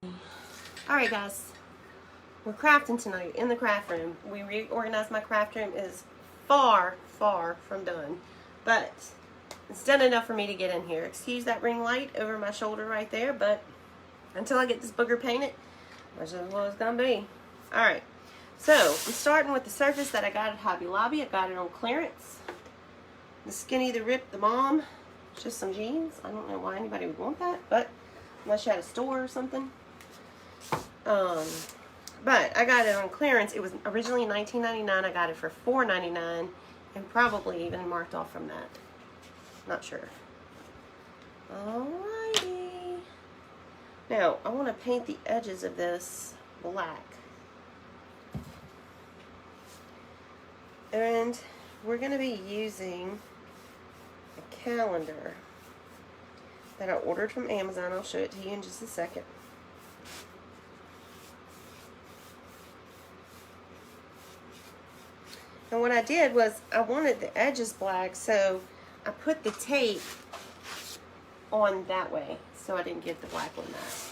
Alright guys, we're crafting tonight in the craft room. We reorganized my craft room. It is far from done, but it's done enough for me to get in here. Excuse that ring light over my shoulder right there, but until I get this booger painted, that's just what it's gonna be. Alright, so I'm starting with the surface that I got at Hobby Lobby. I got it on clearance. The Skinny, the Rip, the Mom. Just some jeans. I don't know why anybody would want that, but unless you had a store or something. But I got it on clearance. It was originally $19.99. I got it for $4.99 and probably even marked off from that. Not sure. Alrighty. Now, I want to paint the edges of this black. And we're going to be using a calendar that I ordered from Amazon. I'll show it to you in just a second. And what I did was I wanted the edges black, so I put the tape on that way so I didn't get the black on that.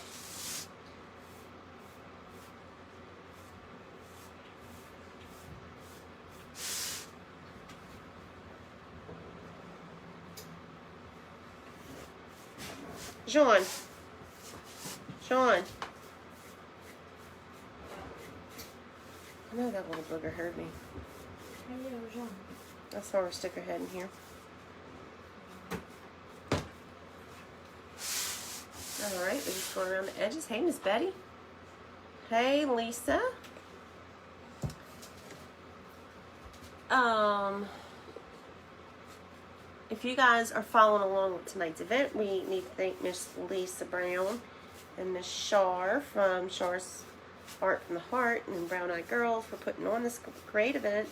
Sean. I know that little booger heard me. I saw her stick her head in here. Alright, we're just going around the edges. Hey, Miss Betty. Hey, Lisa. If you guys are following along with tonight's event, we need to thank Miss Lisa Brown and Miss Shar from Shar's Art from the Heart and Brown Eyed Girls for putting on this great event.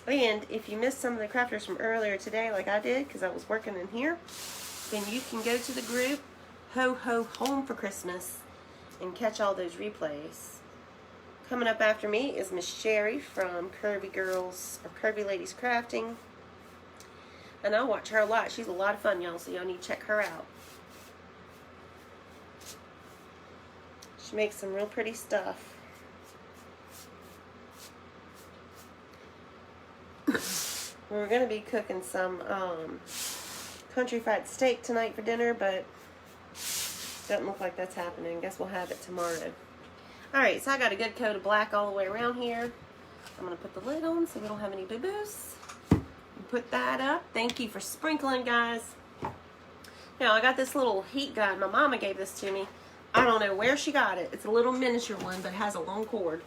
And if you missed some of the crafters from earlier today, like I did, because I was working in here, then you can go to the group Ho Ho Home for Christmas and catch all those replays. Coming up after me is Miss Sherry from Curvy Girls or Curvy Ladies Crafting, and I watch her a lot. She's a lot of fun, y'all, so y'all need to check her out. She makes some real pretty stuff. We're going to be cooking some country fried steak tonight for dinner, but doesn't look like that's happening. Guess we'll have it tomorrow. Alright, so I got a good coat of black all the way around here. I'm going to put the lid on so we don't have any boo-boos. Put that up. Thank you for sprinkling, guys. Now, I got this little heat gun. My mama gave this to me. I don't know where she got it. It's a little miniature one, but it has a long cord.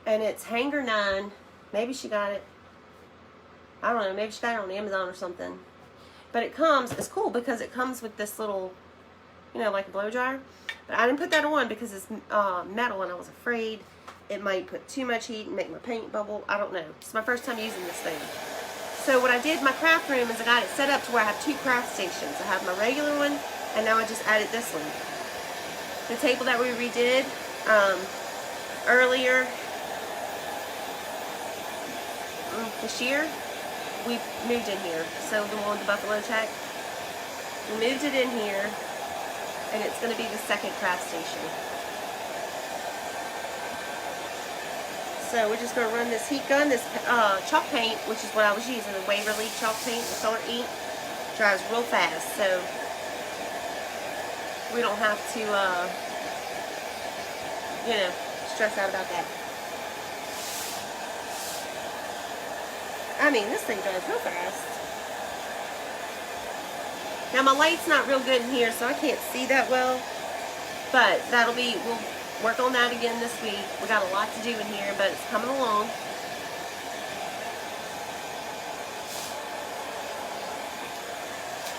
And it's hanger 9. Maybe she got it. I don't know, maybe she got it on Amazon or something. But it comes, it's cool because it comes with this little, you know, like a blow dryer. But I didn't put that on because it's metal and I was afraid it might put too much heat and make my paint bubble. I don't know. It's my first time using this thing. So what I did in my craft room is I got it set up to where I have 2 craft stations. I have my regular one and now I just added this one. The table that we redid earlier this year, we moved in here. So the one with the buffalo check, we moved it in here, and it's going to be the second craft station. So we're just going to run this heat gun. This chalk paint, which is what I was using, the Waverly chalk paint, the color ink, dries real fast. So we don't have to, you know, stress out about that. I mean, this thing dries real fast. Now, my light's not real good in here, so I can't see that well. But that'll be, we'll work on that again this week. We got a lot to do in here, but it's coming along.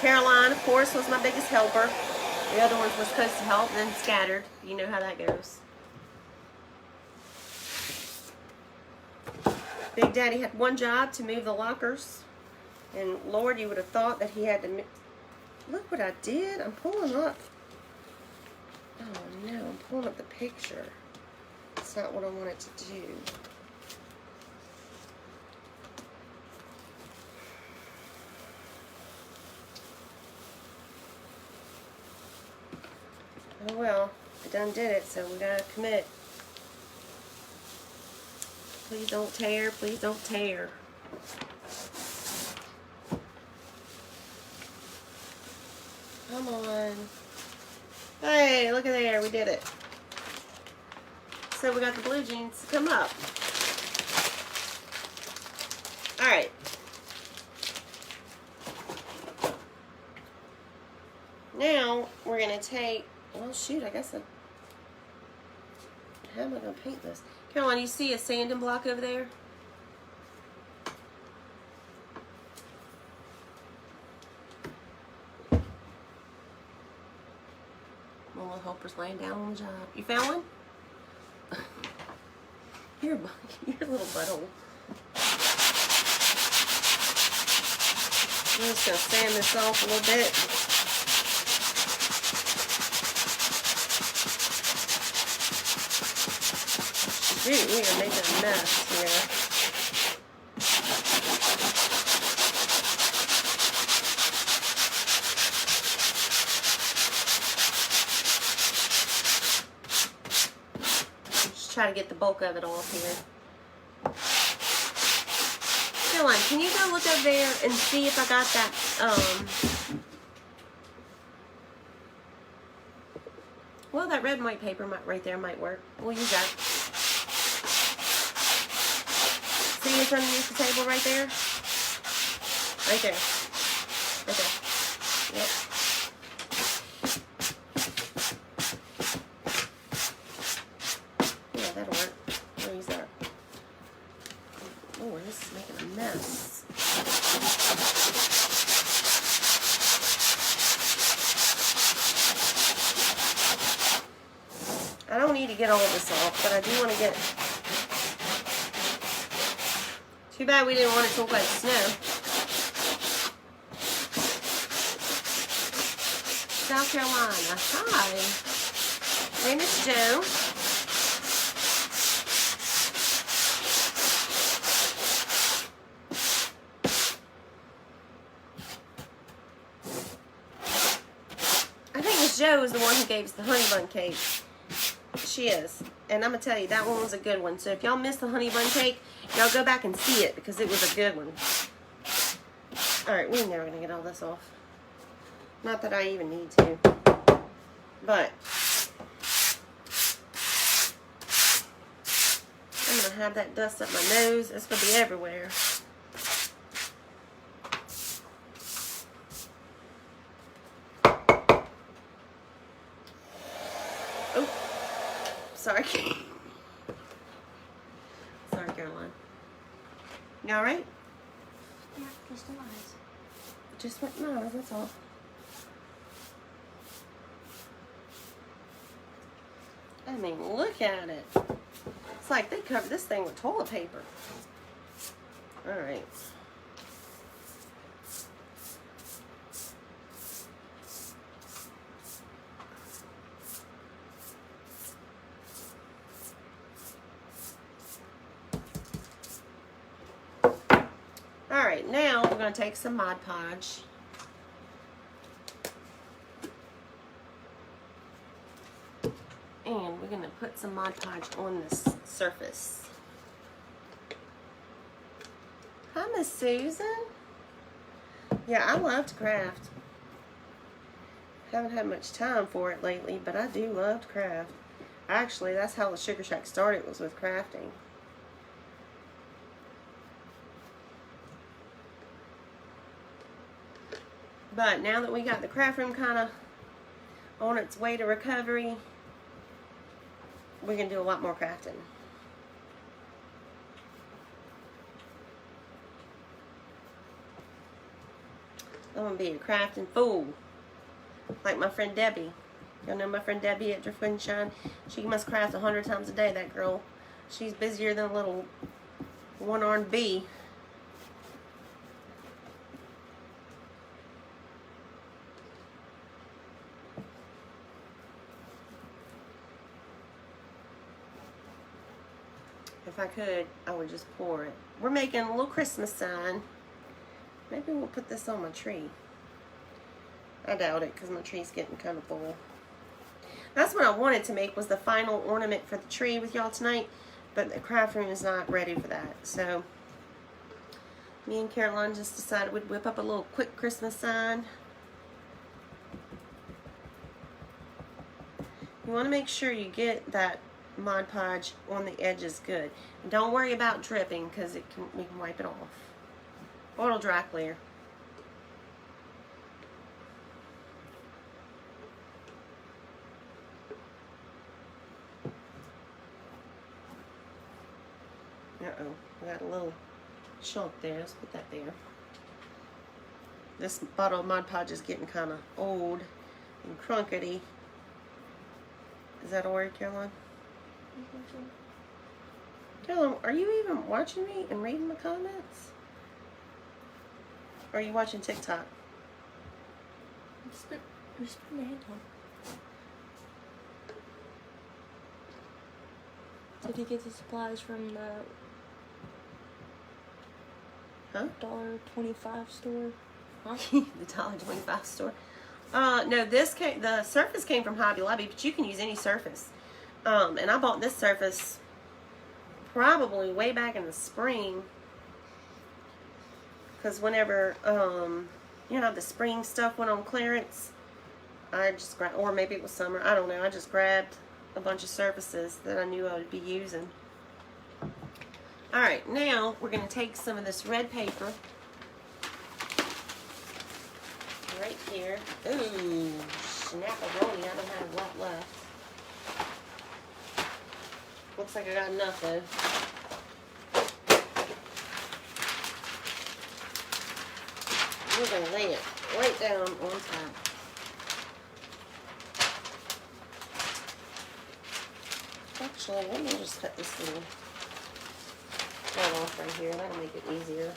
Caroline, of course, was my biggest helper. The other ones were supposed to help and then scattered. You know how that goes. Big Daddy had one job, to move the lockers. And Lord, you would have thought that he had to... Look what I did. I'm pulling up. Oh no, I'm pulling up the picture. It's not what I wanted to do. Oh well, I done did it, so we gotta commit. Please don't tear, please don't tear. Come on. Hey, look at there, we did it. So we got the blue jeans to come up. Alright. Now, we're going to take, well shoot, I guess how am I going to paint this? Caroline, you see a sanding block over there? My little helper's laying down on the job. You found one? You're a little butthole. I'm just going to sand this off a little bit. Shoot, we are making a mess here. Just try to get the bulk of it off here. Caroline, can you go look over there and see if I got that, well, that red and white paper right there might work. We'll use that. See what's underneath the table right there? Right there. Right there. Yep. Yeah, that'll work. We'll use that. Oh, this is making a mess. I don't need to get all this off, but I do want to get... Too bad we didn't want it to look like snow. South Carolina. Hi. My name is Joe. I think Miss Joe is the one who gave us the honey bun cake. She is. And I'm going to tell you, that one was a good one. So if y'all missed the honey bun cake, y'all go back and see it because it was a good one. Alright, we're never going to get all this off. Not that I even need to. But I'm going to have that dust up my nose. It's going to be everywhere. Oh. Sorry. Sorry, Caroline. You alright? Yeah, just the eyes. Just went my eyes, that's all. I mean, look at it. It's like they covered this thing with toilet paper. Alright. Alright, now we're going to take some Mod Podge. And we're going to put some Mod Podge on this surface. Hi, Miss Susan. Yeah, I love to craft. Haven't had much time for it lately, but I do love to craft. Actually, that's how the Sugar Shack started, was with crafting. But now that we got the craft room kind of on its way to recovery, we can do a lot more crafting. I'm going to be a crafting fool. Like my friend Debbie. Y'all know my friend Debbie at Driftwood and Shine? She must craft 100 times a day, that girl. She's busier than a little one-armed bee. If I could, I would just pour it. We're making a little Christmas sign. Maybe we'll put this on my tree. I doubt it because my tree's getting kind of full. That's what I wanted to make, was the final ornament for the tree with y'all tonight, but the craft room is not ready for that. So me and Caroline just decided we'd whip up a little quick Christmas sign. You want to make sure you get that Mod Podge on the edges good. And don't worry about dripping, because we can wipe it off. Or it'll dry clear. Uh-oh, we got a little chunk there. Let's put that there. This bottle of Mod Podge is getting kind of old and crunkety. Is that a word, Caroline? Caroline, are you even watching me and reading the comments? Or are you watching TikTok? Just put my hand on. Did you get the supplies from the $1.25 store? Huh? The $1.25 store. No, the surface came from Hobby Lobby, but you can use any surface. And I bought this surface probably way back in the spring, because whenever the spring stuff went on clearance, I just grabbed, or maybe it was summer, I don't know, I just grabbed a bunch of surfaces that I knew I would be using. Alright, now we're going to take some of this red paper right here. Ooh, snap-a-roni, I don't have a lot left. Looks like I got enough though. We're going to lay it right down on top. Actually, let me just cut this little part off right here. That'll make it easier.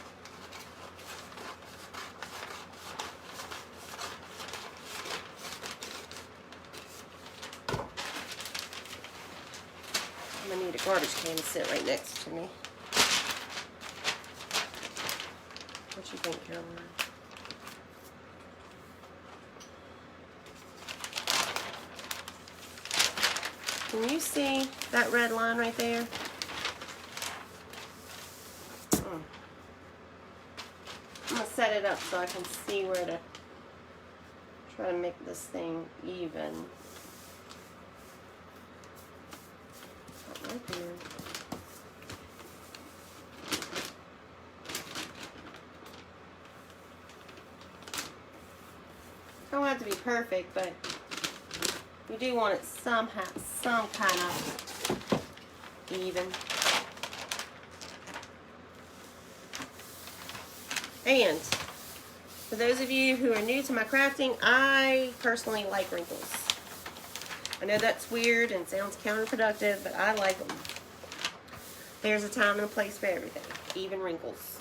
I'm going to need a garbage can to sit right next to me. What you think, Caroline? Can you see that red line right there? I'm going to set it up so I can see where to try to make this thing even. Right there. Don't have to be perfect, but you do want it some kind of even. And for those of you who are new to my crafting, I personally like wrinkles. I know that's weird and sounds counterproductive, but I like them. There's a time and a place for everything, even wrinkles.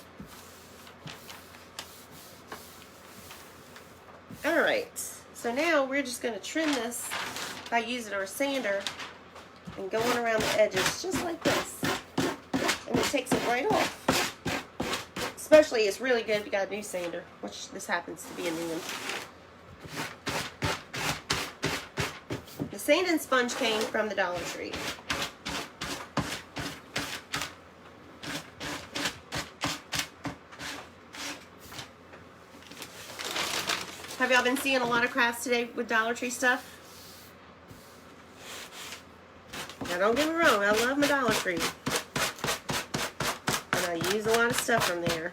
Alright, so now we're just going to trim this by using our sander and going around the edges just like this. And it takes it right off. Especially, it's really good if you got a new sander, which this happens to be a new one. The sanding sponge came from the Dollar Tree. Have y'all been seeing a lot of crafts today with Dollar Tree stuff? Now don't get me wrong, I love my Dollar Tree. And I use a lot of stuff from there.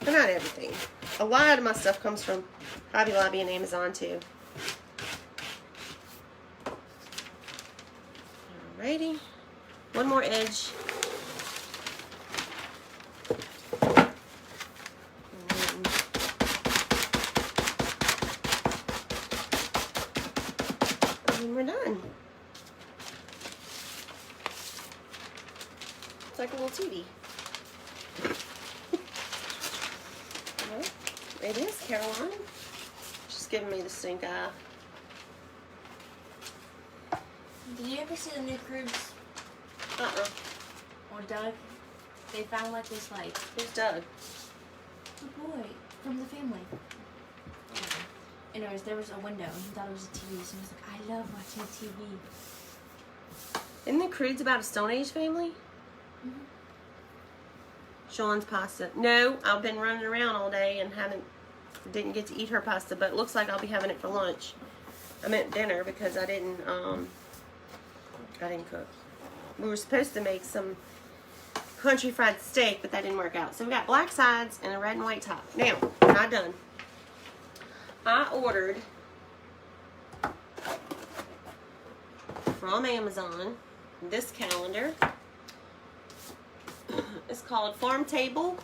But not everything. A lot of my stuff comes from Hobby Lobby and Amazon too. Alrighty. One more edge. And we're done. It's like a little TV. Well, it is, Caroline. She's giving me the stink eye. Did you ever see the new cruise? Or Doug? They found like this Who's Doug? the boy from the family. anyways, there was a window, and he thought it was a TV, so he was like, I love watching TV. Isn't the Crudes about a Stone Age family? Mm-hmm. Sean's pasta. No, I've been running around all day and didn't get to eat her pasta, but it looks like I'll be having it for lunch. I meant dinner because I didn't cook. We were supposed to make some country fried steak, but that didn't work out. So we got black sides and a red and white top. Now, we're not done. I ordered from Amazon this calendar. It's called Farm Table,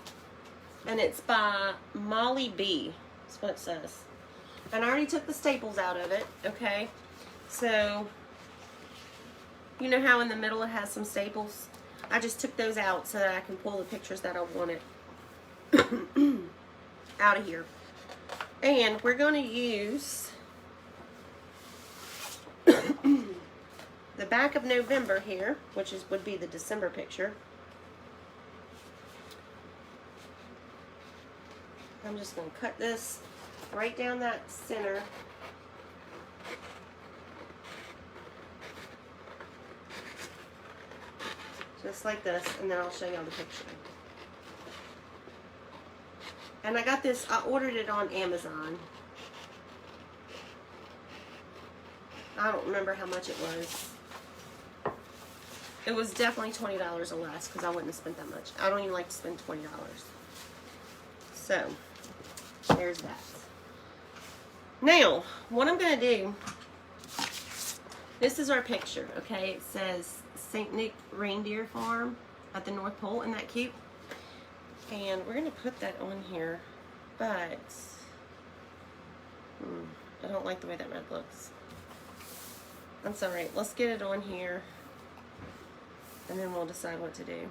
and it's by Molly B. That's what it says. And I already took the staples out of it, okay? So, you know how in the middle it has some staples? I just took those out so that I can pull the pictures that I wanted out of here. And we're going to use the back of November here, which would be the December picture. I'm just going to cut this right down that center. Just like this, and then I'll show you on the picture. And I got this, I ordered it on Amazon. I don't remember how much it was. It was definitely $20 or less, because I wouldn't have spent that much. I don't even like to spend $20. So, there's that. Now, what I'm going to do, this is our picture, okay? It says St. Nick Reindeer Farm at the North Pole. Isn't that cute? And we're going to put that on here, but I don't like the way that red looks. That's alright. Let's get it on here, and then we'll decide what to do.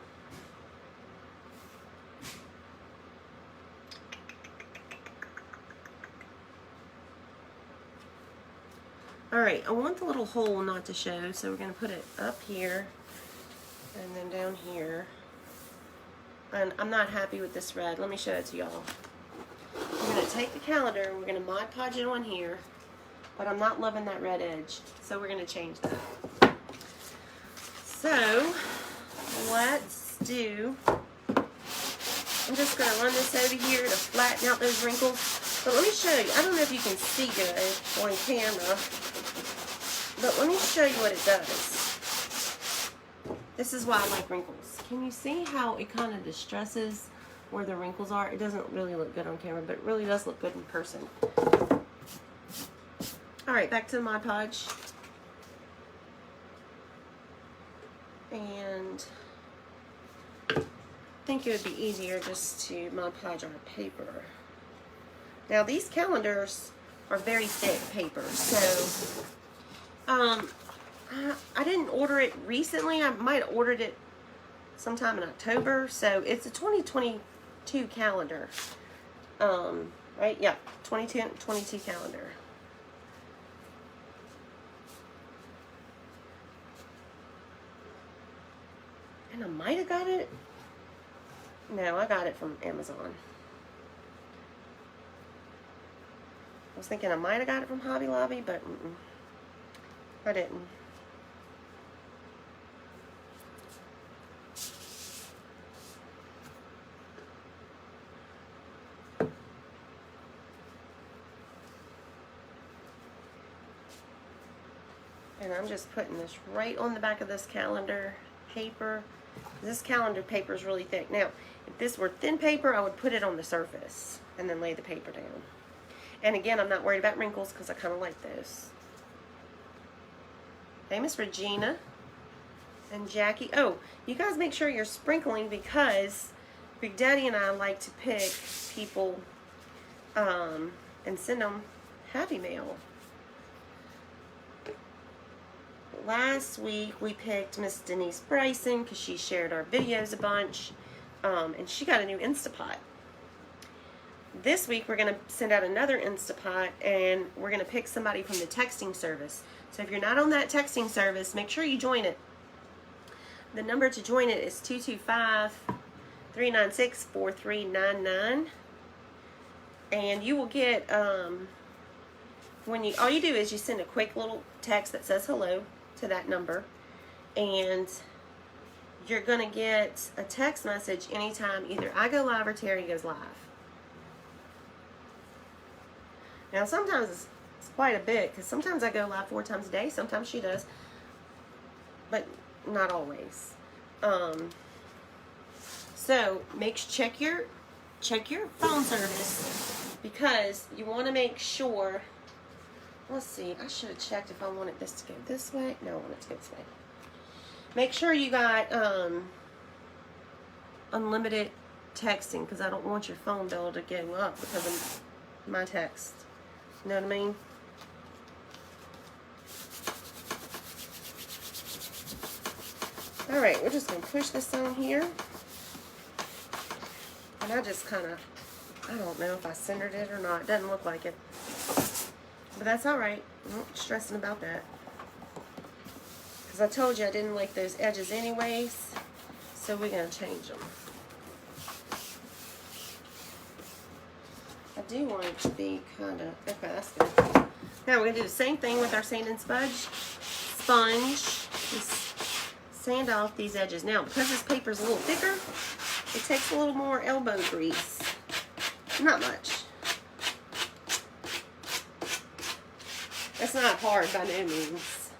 Alright, I want the little hole not to show, so we're going to put it up here and then down here. And I'm not happy with this red. Let me show it to y'all. We're going to take the calendar and we're going to Mod Podge it on here, but I'm not loving that red edge, so we're going to change that. So, let's do, I'm just going to run this over here to flatten out those wrinkles. But let me show you. I don't know if you can see good on camera, but let me show you what it does. This is why I like wrinkles. Can you see how it kind of distresses where the wrinkles are? It doesn't really look good on camera, but it really does look good in person. Alright, back to the Mod Podge. And I think it would be easier just to Mod Podge our paper. Now these calendars are very thick paper, so I didn't order it recently. I might have ordered it sometime in October, so it's a 2022 calendar. Right? Yeah, 2022 calendar. And I might have got it. No, I got it from Amazon. I was thinking I might have got it from Hobby Lobby, but I didn't. And I'm just putting this right on the back of this calendar paper. This calendar paper is really thick. Now, if this were thin paper, I would put it on the surface and then lay the paper down. And again, I'm not worried about wrinkles because I kind of like this. Hey, Miss Regina and Jackie. Oh, you guys make sure you're sprinkling because Big Daddy and I like to pick people and send them happy mail. Last week we picked Miss Denise Bryson because she shared our videos a bunch, and she got a new Instapot. This week we're going to send out another Instapot, and we're going to pick somebody from the texting service. So if you're not on that texting service, make sure you join it. The number to join it is 225-396-4399, and you will get all you do is you send a quick little text that says hello to that number, and you're gonna get a text message anytime either I go live or Terry goes live. Now sometimes it's quite a bit, because sometimes I go live 4 times a day, sometimes she does, but not always. So check your phone service, because you want to make sure. Let's see, I should have checked if I wanted this to go this way. No, I want it to go this way. Make sure you got unlimited texting, because I don't want your phone bill to go up because of my text. You know what I mean? Alright, we're just going to push this on here. And I just kind of, I don't know if I centered it or not. It doesn't look like it. But that's alright. I'm not stressing about that. Because I told you I didn't like those edges anyways. So we're going to change them. I do want it to be kind of, okay, that's good. Now we're going to do the same thing with our sand and sponge. Just sand off these edges. Now, because this paper is a little thicker, it takes a little more elbow grease. Not much. It's not hard by no means.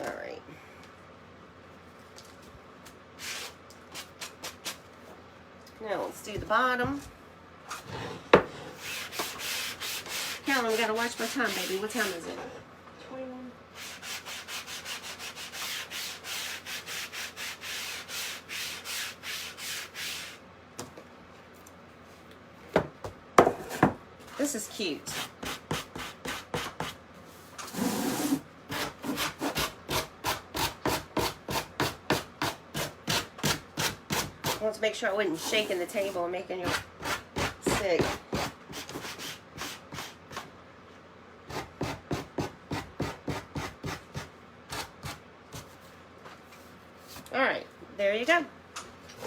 Alright. Now let's do the bottom. Callan, we gotta watch my time, baby. What time is it? 21. This is cute. I want to make sure I wasn't shaking the table and making you sick. Alright, there you go.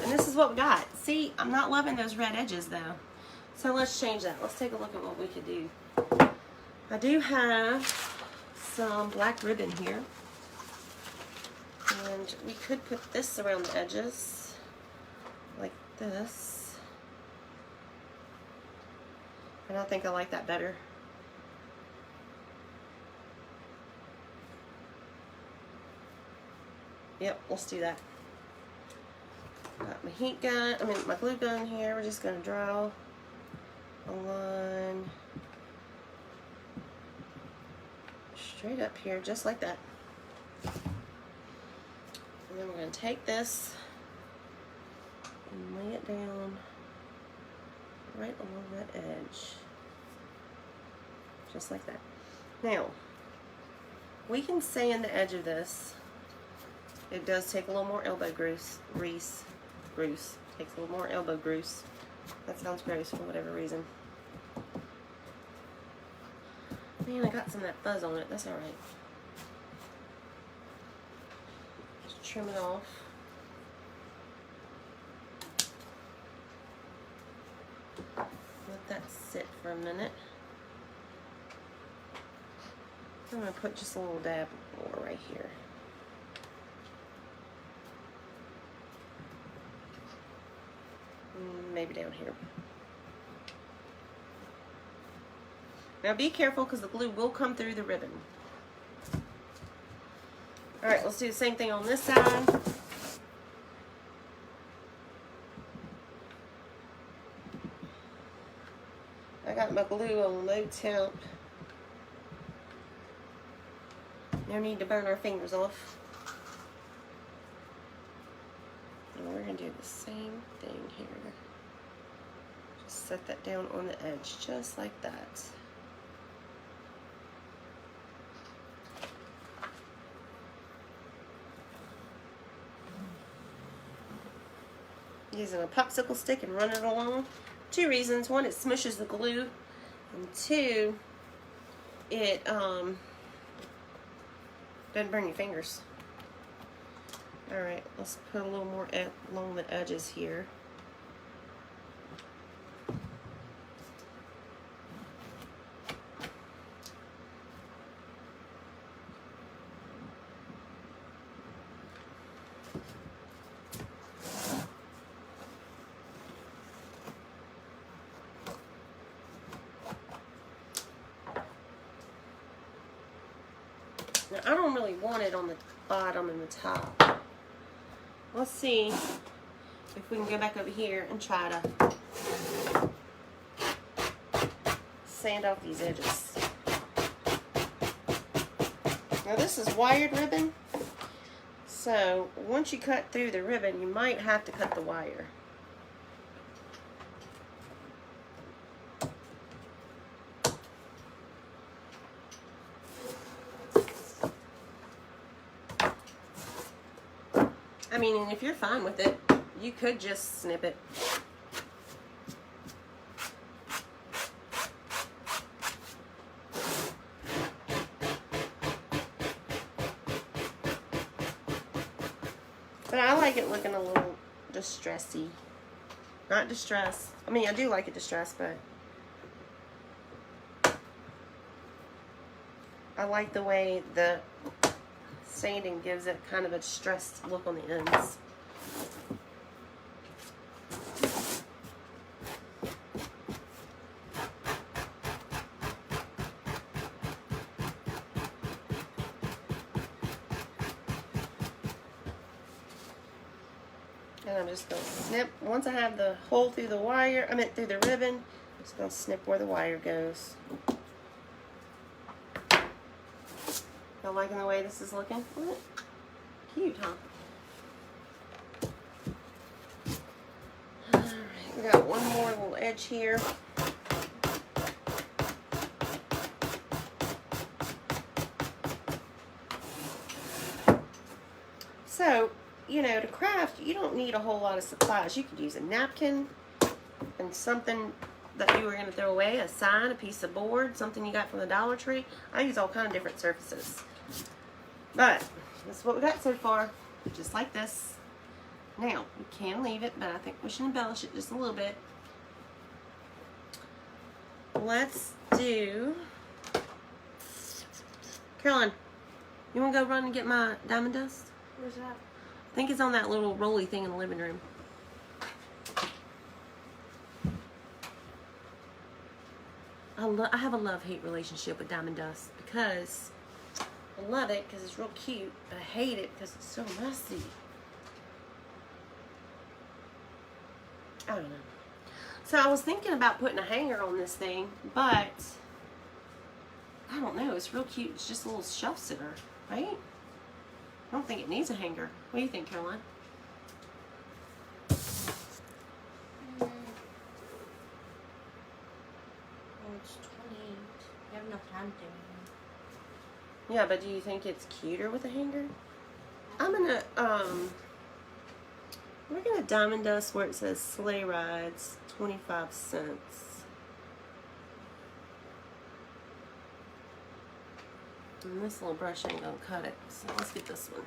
And this is what we got. See, I'm not loving those red edges though. So let's change that. Let's take a look at what we could do. I do have some black ribbon here. And we could put this around the edges, like this. And I think I like that better. Yep, let's do that. Got my heat gun, my glue gun here. We're just gonna draw a line straight up here, just like that. And then we're going to take this and lay it down right along that edge, just like that. Now, we can sand the edge of this. It does take a little more elbow grease. Takes a little more elbow grease. That sounds gross for whatever reason. Man, I got some of that fuzz on it. That's alright. Just trim it off. Let that sit for a minute. I'm going to put just a little dab more right here. Maybe down here. Now be careful, because the glue will come through the ribbon. Alright, let's do the same thing on this side. I got my glue on low temp. No need to burn our fingers off. And we're going to do the same thing here. Just set that down on the edge, just like that. Using a popsicle stick and run it along. 2 reasons. 1, it smushes the glue. And 2, it doesn't burn your fingers. Alright, let's put a little more along the edges here. Now, I don't really want it on the bottom and the top. Let's see if we can go back over here and try to sand off these edges. Now this is wired ribbon, so once you cut through the ribbon, you might have to cut the wire. I mean, and if you're fine with it, you could just snip it. But I like it looking a little distressy. Not distressed. I mean, I do like it distressed, but I like the way the sanding gives it kind of a distressed look on the ends. And I'm just going to snip. Once I have the hole through the wire, through the ribbon, I'm just going to snip where the wire goes. Y'all liking the way this is looking? Cute, huh? Alright, we got one more little edge here. So, you know, to craft, you don't need a whole lot of supplies. You could use a napkin and something that you were going to throw away, a sign, a piece of board, something you got from the Dollar Tree. I use all kind of different surfaces. But this is what we got so far, just like this. Now, we can leave it, but I think we should embellish it just a little bit. Let's do... Caroline, you want to go run and get my diamond dust? Where's that? I think it's on that little rolly thing in the living room. I have a love-hate relationship with diamond dust because I love it because it's real cute, but I hate it because it's so messy. I don't know. So I was thinking about putting a hanger on this thing, but I don't know. It's real cute. It's just a little shelf sitter, right? I don't think it needs a hanger. What do you think, Caroline? It's 28. You have enough time to do it. Yeah, but do you think it's cuter with a hanger? I'm gonna, we're gonna diamond dust where it says sleigh rides, 25 cents. And this little brush ain't gonna cut it, so let's get this one.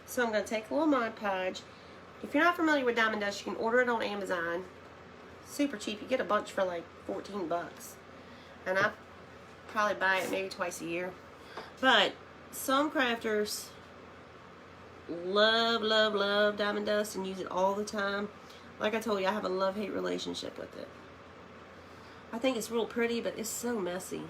So I'm gonna take a little Mod Podge. If you're not familiar with diamond dust, you can order it on Amazon. Super cheap. You get a bunch for like 14 bucks. And I probably buy it maybe twice a year. But some crafters love, love, love diamond dust and use it all the time. Like I told you, I have a love-hate relationship with it. I think it's real pretty, but it's so messy.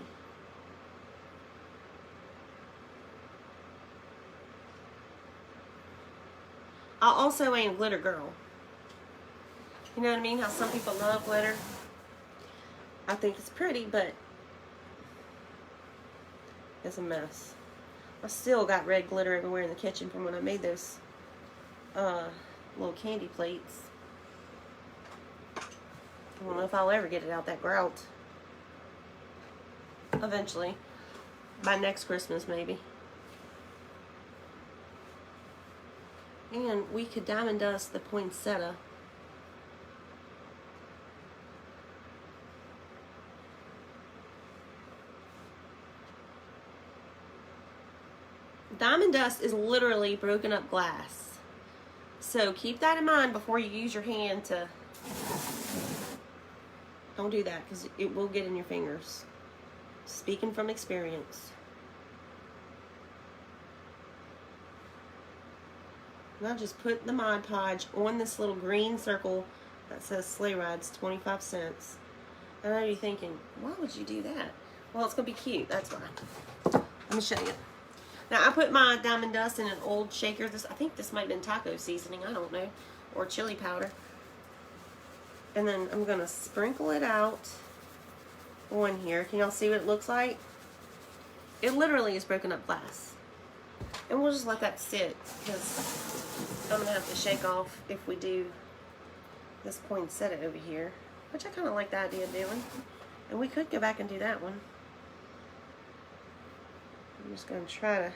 I also ain't a glitter girl. You know what I mean? How some people love glitter. I think it's pretty, but it's a mess. I still got red glitter everywhere in the kitchen from when I made those little candy plates. I don't know if I'll ever get it out that grout. Eventually. By next Christmas, maybe. And we could diamond dust the poinsettia. Diamond dust is literally broken up glass. So keep that in mind before you use your hand to... Don't do that because it will get in your fingers. Speaking from experience. Now just put the Mod Podge on this little green circle that says sleigh rides, 25 cents. I know you're thinking, why would you do that? Well, it's going to be cute, that's why. Let me show you. Now, I put my Diamond Dust in an old shaker. I think this might have been taco seasoning. I don't know. Or chili powder. And then I'm going to sprinkle it out on here. Can y'all see what it looks like? It literally is broken up glass. And we'll just let that sit, because I'm going to have to shake off if we do this poinsettia over here, which I kind of like the idea of doing. And we could go back and do that one. I'm just going to try to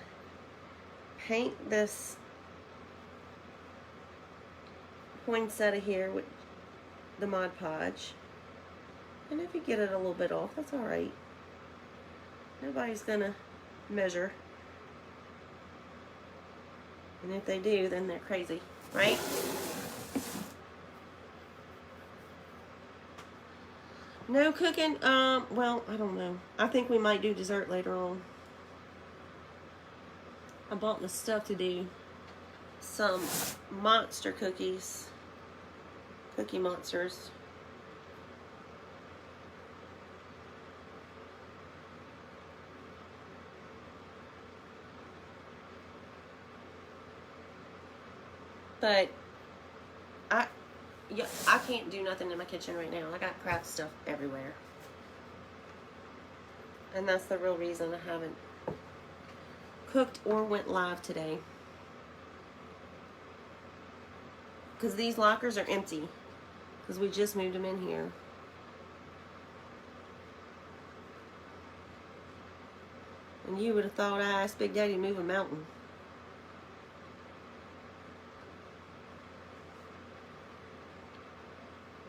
paint this poinsettia here with the Mod Podge. And if you get it a little bit off, that's alright. Nobody's going to measure. And if they do, then they're crazy, right? No cooking? Well, I don't know. I think we might do dessert later on. I bought the stuff to do some monster cookies. Cookie monsters. But I can't do nothing in my kitchen right now. I got craft stuff everywhere. And that's the real reason I haven't cooked or went live today. Because these lockers are empty. Because we just moved them in here. And you would have thought I asked Big Daddy to move a mountain.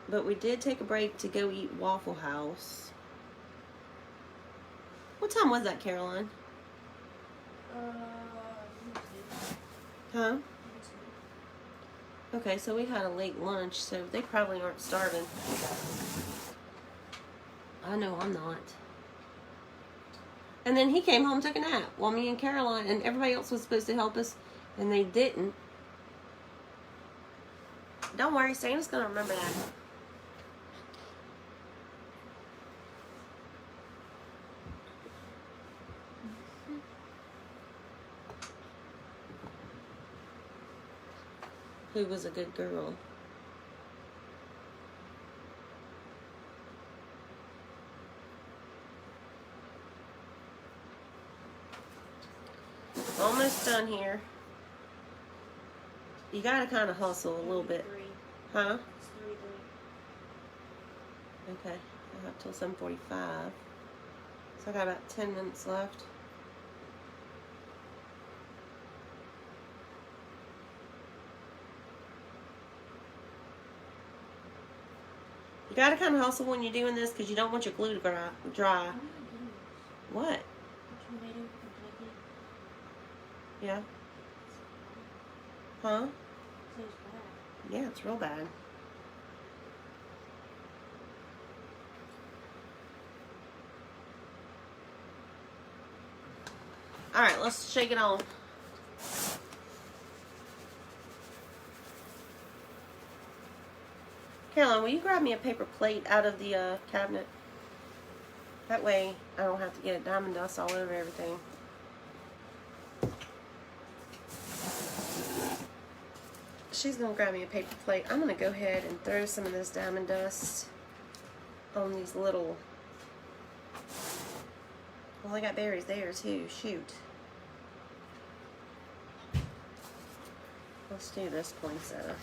But we did take a break to go eat Waffle House. What time was that, Caroline? Huh? Okay, so we had a late lunch, so they probably aren't starving. I know I'm not. And then he came home and took a nap while me and Caroline and everybody else was supposed to help us, and they didn't. Don't worry, Santa's gonna remember that. Who was a good girl. Almost done here. You gotta kind of hustle a little bit. Huh? Okay, I have till 7:45. So I got about 10 minutes left. You gotta kind of hustle when you're doing this because you don't want your glue to dry. What? Yeah. Huh? Yeah, it's real bad. Alright, let's shake it on. Caroline, will you grab me a paper plate out of the cabinet? That way I don't have to get diamond dust all over everything. She's going to grab me a paper plate. I'm going to go ahead and throw some of this diamond dust on these little... Well, I got berries there too. Shoot. Let's do this poinsettia.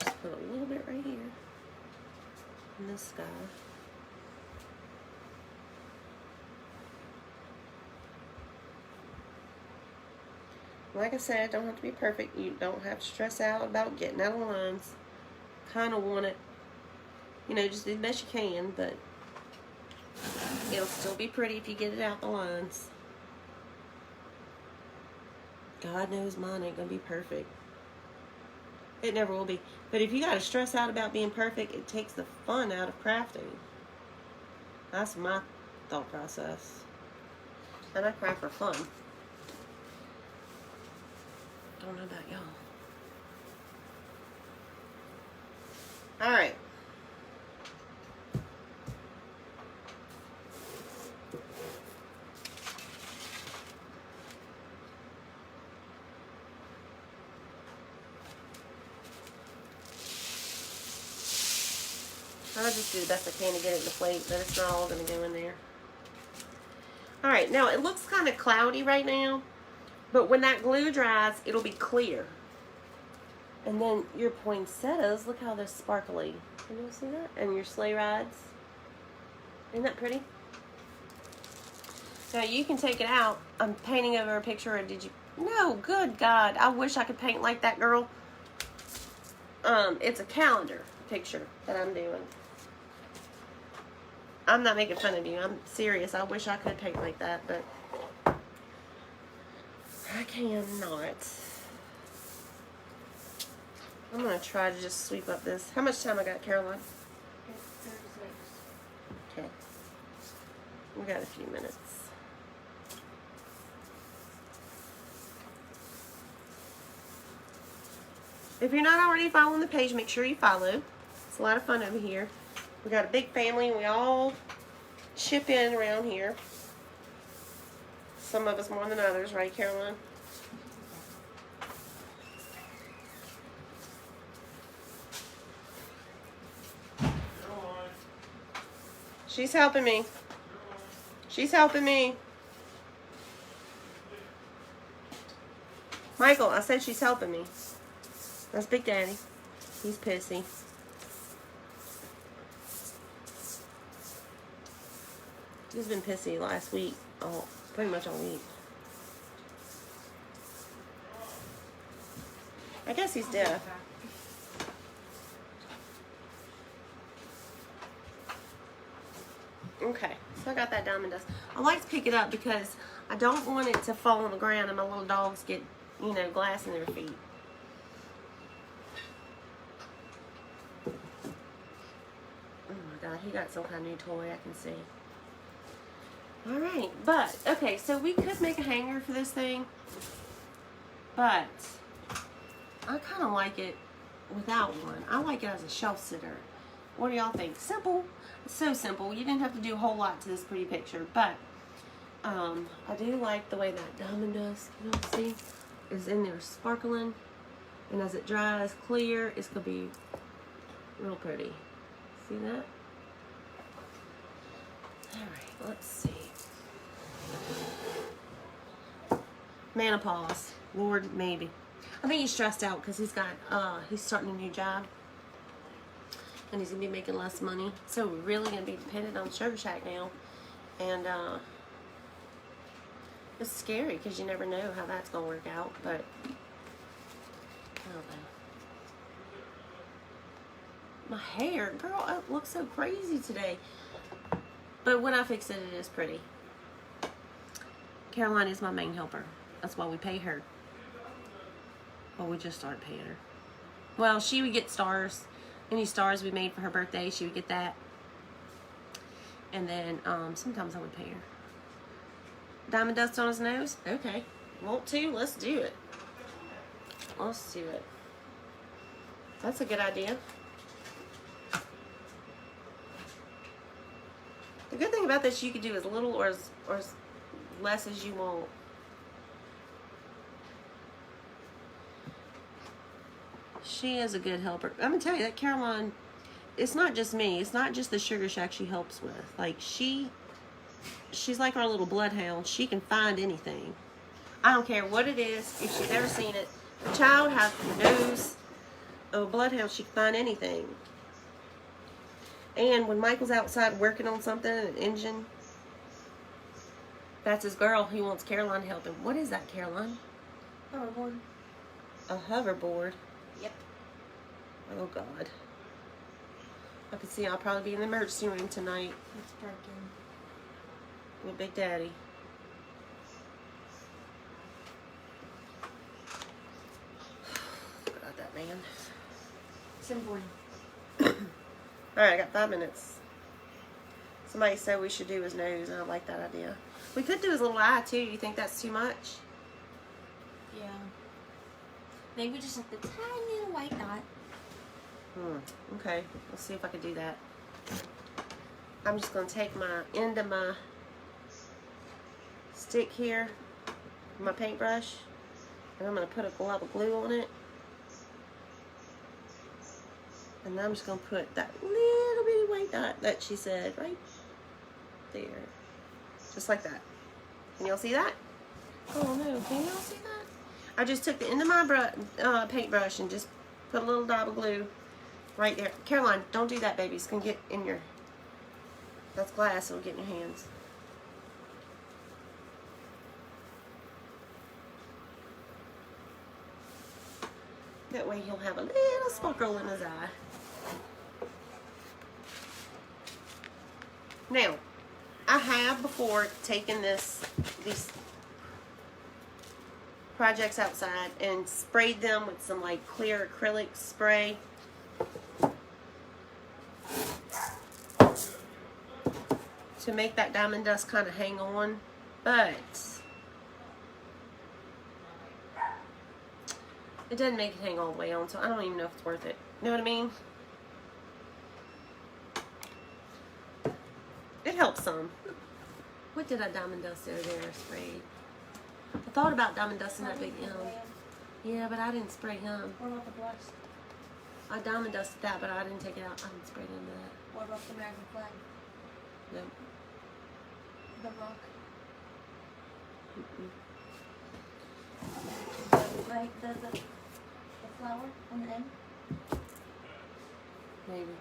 Just put a little bit right here in this guy. Like I said, it don't have to be perfect. You don't have to stress out about getting out of lines. Kind of want it, you know, just do the best you can, but it'll still be pretty if you get it out the lines. God knows mine ain't gonna be perfect. It never will be. But if you got to stress out about being perfect, it takes the fun out of crafting. That's my thought process. And I cry for fun. Don't know about y'all. Alright. I'll just do the best I can to get it in the plate, but it's not all going to go in there. Alright, now it looks kind of cloudy right now, but when that glue dries, it'll be clear. And then your poinsettias, look how they're sparkly. Can you see that? And your sleigh rides. Isn't that pretty? Now you can take it out. I'm painting over a picture, or did you? No, good God. I wish I could paint like that girl. It's a calendar picture that I'm doing. I'm not making fun of you. I'm serious. I wish I could paint like that, but I cannot. I'm going to try to just sweep up this. How much time I got, Caroline? 36. Okay. We got a few minutes. If you're not already following the page, make sure you follow. It's a lot of fun over here. We got a big family, and we all chip in around here. Some of us more than others, right, Caroline? She's helping me. She's helping me. Michael, I said she's helping me. That's Big Daddy. He's pissy. He's been pissy last week. Pretty much all week. I guess he's deaf. Okay, so I got that diamond dust. I like to pick it up because I don't want it to fall on the ground and my little dogs get, you know, glass in their feet. Oh my God, he got some kind of new toy, I can see. Alright, but, okay, so we could make a hanger for this thing, but I kind of like it without one. I like it as a shelf sitter. What do y'all think? Simple. It's so simple. You didn't have to do a whole lot to this pretty picture, but I do like the way that diamond dust, you know, see, is in there sparkling, and as it dries clear, it's going to be real pretty. See that? Alright, let's see. Menopause. Lord, maybe. I think he's stressed out because he's starting a new job. And he's going to be making less money. So we're really going to be dependent on Sugar Shack now. And it's scary because you never know how that's going to work out. But I don't know. My hair, girl, it looks so crazy today. But when I fix it, it is pretty. Caroline is my main helper. That's why we pay her. Well, we just started paying her. Well, she would get stars. Any stars we made for her birthday, she would get that. And then sometimes I would pay her. Diamond dust on his nose? Okay. Want to? Let's do it. Let's do it. That's a good idea. The good thing about this, you could do as little or as less as you want. She is a good helper. I'm gonna tell you that Caroline, it's not just me. It's not just the Sugar Shack she helps with. Like she's like our little bloodhound. She can find anything. I don't care what it is. If she's never seen it, the child has the nose of a bloodhound. She can find anything. And when Michael's outside working on something, an engine, that's his girl. He wants Caroline to help him. What is that, Caroline? Hoverboard. A hoverboard. Yep. Oh, God. I can see I'll probably be in the emergency room tonight. It's broken. With Big Daddy. Forgot that, man. 7:40. Alright, I got 5 minutes. Somebody said we should do his nose, and I like that idea. We could do his little eye too. You think that's too much? Yeah. Maybe just like the tiny little white dot. Okay. Let's see if I can do that. I'm just going to take my end of my stick here, my paintbrush, and I'm going to put a glob of glue on it. And I'm just going to put that little bitty white dot that she said right there. Just like that. Can y'all see that? Oh no, can y'all see that? I just took the end of my paintbrush and just put a little dab of glue right there. Caroline, don't do that, baby. It's going to get in your... That's glass. It'll get in your hands. That way he'll have a little sparkle in his eye. Now, I have before taken these projects outside and sprayed them with some like clear acrylic spray. To make that diamond dust kind of hang on, but it doesn't make it hang all the way on, so I don't even know if it's worth it. You know what I mean? It helps some. What did I diamond dust over there sprayed? I thought about diamond dusting that big M. Yeah, but I didn't spray him. What about the blessed? I diamond dusted that, but I didn't take it out. I didn't spray it into that. What about the American flag? Nope. The rock? Like the flower on the end? Maybe.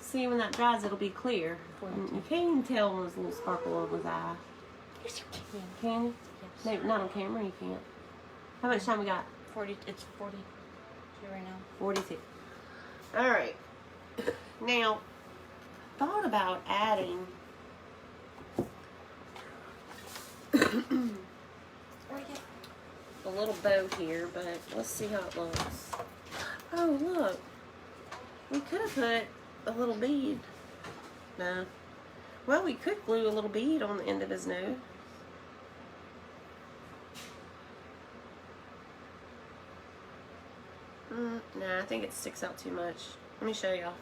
See, when that dries, it'll be clear. You can't even tell when there's a little sparkle on his eye. Yes, you can. Can you? Yes. Maybe not on camera, you can't. How much time we got? 40. It's 42 right now. 42. All right. Now, thought about adding a little bow here, but let's see how it looks. Oh, look. We could have put a little bead. No. Well, we could glue a little bead on the end of his nose. Nah, I think it sticks out too much. Let me show y'all.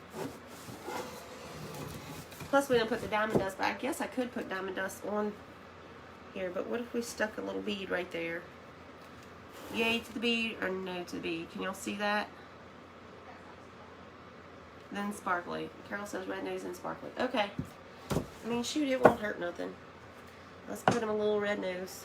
Plus, we didn't put the diamond dust, but I guess I could put diamond dust on here. But what if we stuck a little bead right there? Yay to the bead or no to the bead? Can y'all see that? Then sparkly. Carol says red nose and sparkly. Okay. I mean, shoot, it won't hurt nothing. Let's put him a little red nose.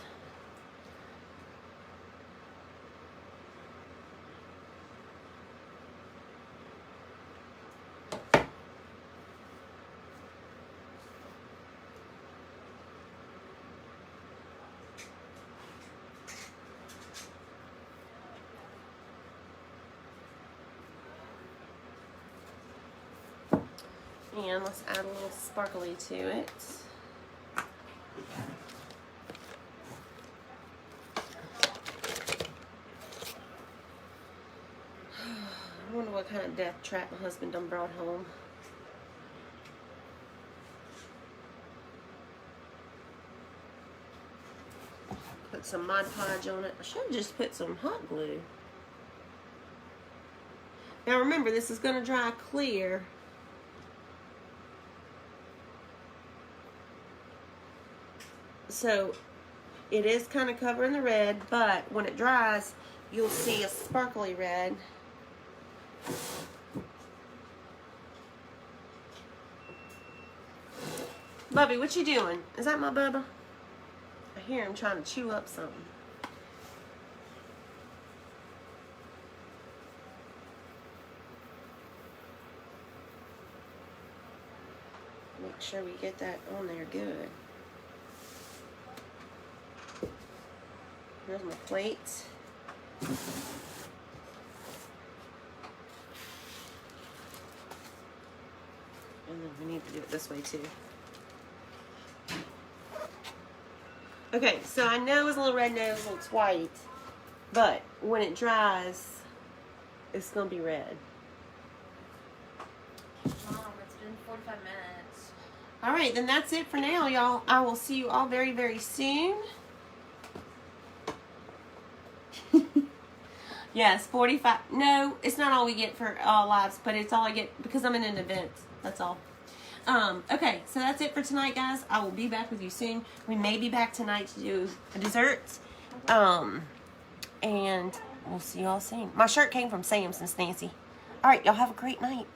And let's add a little sparkly to it. I wonder what kind of death trap my husband done brought home. Put some Mod Podge on it. I should have just put some hot glue. Now remember, this is going to dry clear. So it is kind of covering the red, but when it dries, you'll see a sparkly red. Bubby, what you doing? Is that my Bubba? I hear him trying to chew up something. Make sure we get that on there good. Here's my plate. And then we need to do it this way too. Okay, so I know his little red nose looks white, but when it dries, it's going to be red. Mom, it's been 45 minutes. All right, then that's it for now, y'all. I will see you all very, very soon. Yes, 45. No, it's not all we get for lives, but it's all I get because I'm in an event. That's all. Okay, so that's it for tonight, guys. I will be back with you soon. We may be back tonight to do a dessert. And we'll see y'all soon. My shirt came from Sam's, Nancy. All right, y'all have a great night.